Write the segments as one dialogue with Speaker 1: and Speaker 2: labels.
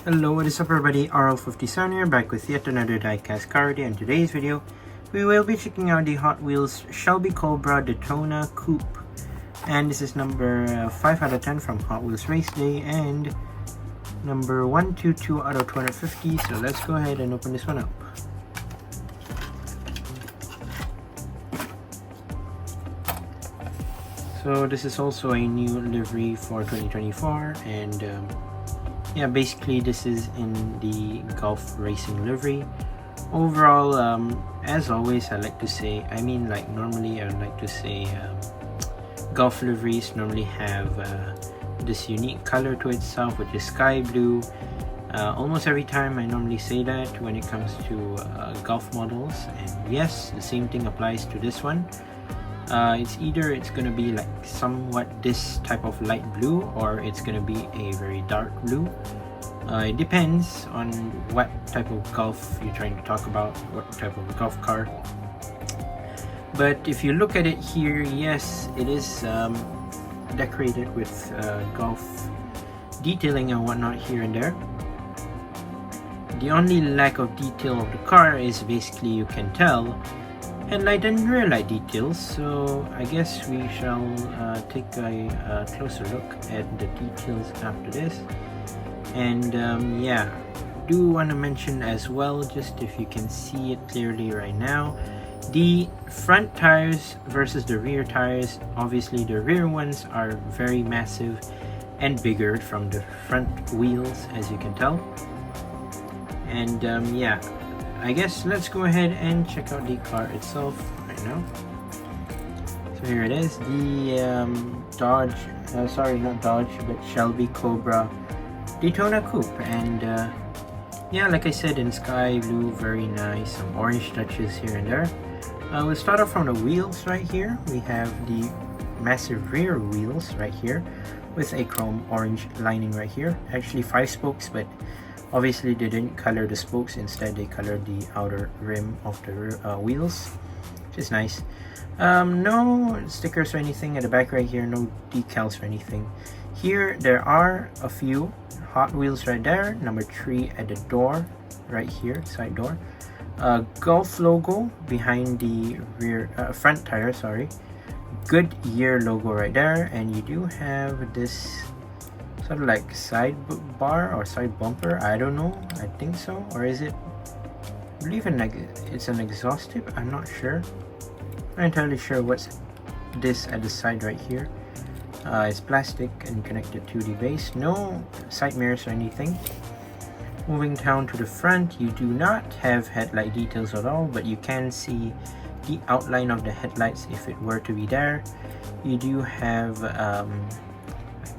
Speaker 1: Hello, what is up everybody, RL57 here, back with yet another diecast card. In today's video, we will be checking out the Hot Wheels Shelby Cobra Daytona Coupe. And this is number 5 out of 10 from Hot Wheels Race Day and number 122 out of 250. So let's go ahead and open this one up. So this is also a new livery for 2024, and yeah, basically this is in the golf racing livery. Overall, as always, I like to say, normally I would like to say golf liveries normally have this unique color to itself, which is sky blue. Almost every time I normally say that when it comes to golf models, and yes, the same thing applies to this one. It's gonna be like somewhat this type of light blue, or it's gonna be a very dark blue. It depends on what type of golf you're trying to talk about, what type of golf cart. But if you look at it here, yes, it is decorated with golf detailing and whatnot here and there. The only lack of detail of the car is basically, you can tell, headlight and rear light details. So I guess we shall take a closer look at the details after this. And yeah, do want to mention as well, just if you can see it clearly right now, the front tires versus the rear tires. Obviously the rear ones are very massive and bigger from the front wheels, as you can tell. And yeah, I guess let's go ahead and check out the car itself right now. So here it is, the Shelby Cobra Daytona Coupe. And yeah, like I said, in sky blue, very nice, some orange touches here and there. We'll start off from the wheels right here. We have the massive rear wheels right here with a chrome orange lining right here. Actually 5 spokes, but obviously they didn't color the spokes, instead they colored the outer rim of the rear, wheels, which is nice. No stickers or anything at the back right here, no decals or anything. Here there are a few Hot Wheels right there, number 3 at the door right here, side door. Golf logo behind the rear front tire, sorry. Goodyear logo right there, and you do have this sort of like side bar or side bumper, I don't know, I think so, or is it, I believe it's an exhaust tip, I'm not sure. I'm not entirely sure what's this at the side right here. It's plastic and connected to the base, no side mirrors or anything. Moving down to the front, you do not have headlight details at all, but you can see the outline of the headlights if it were to be there. You do have I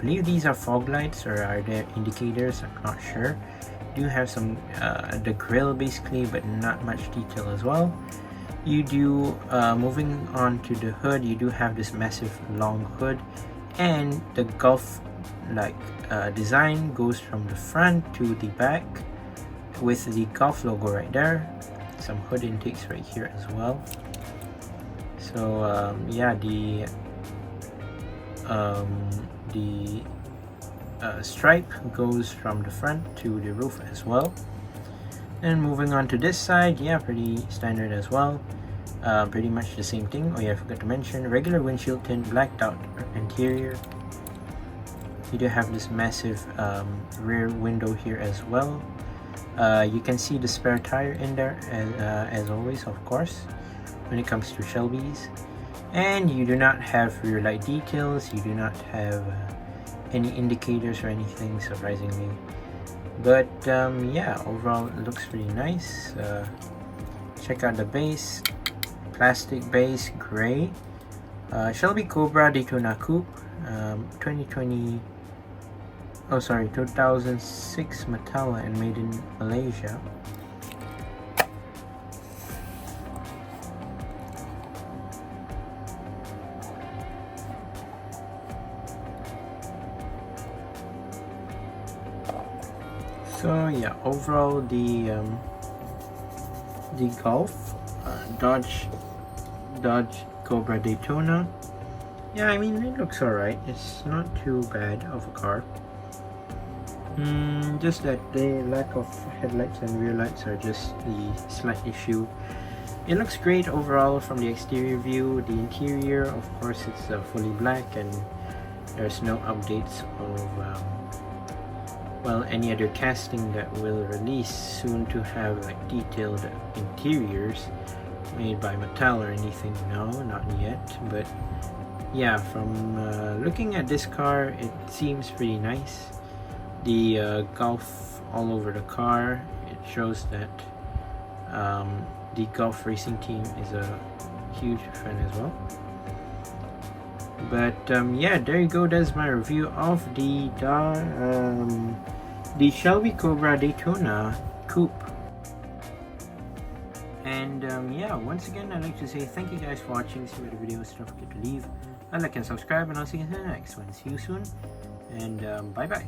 Speaker 1: believe these are fog lights, or are they indicators, I'm not sure. You do have some the grille basically, but not much detail as well. You do moving on to the hood, you do have this massive long hood, and the golf design goes from the front to the back with the golf logo right there. Some hood intakes right here as well. So yeah, the stripe goes from the front to the roof as well. And moving on to this side, yeah, pretty standard as well. Pretty much the same thing. Oh yeah, I forgot to mention, regular windshield tint, blacked out interior. You do have this massive rear window here as well. You can see the spare tire in there, as always, of course, when it comes to Shelby's. And you do not have rear light details, you do not have any indicators or anything, surprisingly. But yeah, overall it looks pretty nice. Check out the base, plastic base, gray. Shelby Cobra Daytona Coupe, 2006 Matala and made in Malaysia. So yeah, overall the Golf Dodge Cobra Daytona, yeah, I mean, it looks alright. It's not too bad of a car. Just that the lack of headlights and rear lights are just the slight issue. It looks great overall from the exterior view. The interior, of course, it's fully black, and there's no updates of well, any other casting that will release soon to have like detailed interiors made by Mattel or anything. No, not yet. But yeah, from looking at this car, it seems pretty nice. The Golf all over the car, it shows that the Golf racing team is a huge fan as well. But yeah, there you go. That's my review of the Shelby Cobra Daytona Coupe. And yeah, once again, I'd like to say thank you guys for watching. See you the videos. Don't forget to leave a like and subscribe, and I'll see you in the next one. See you soon, and bye bye.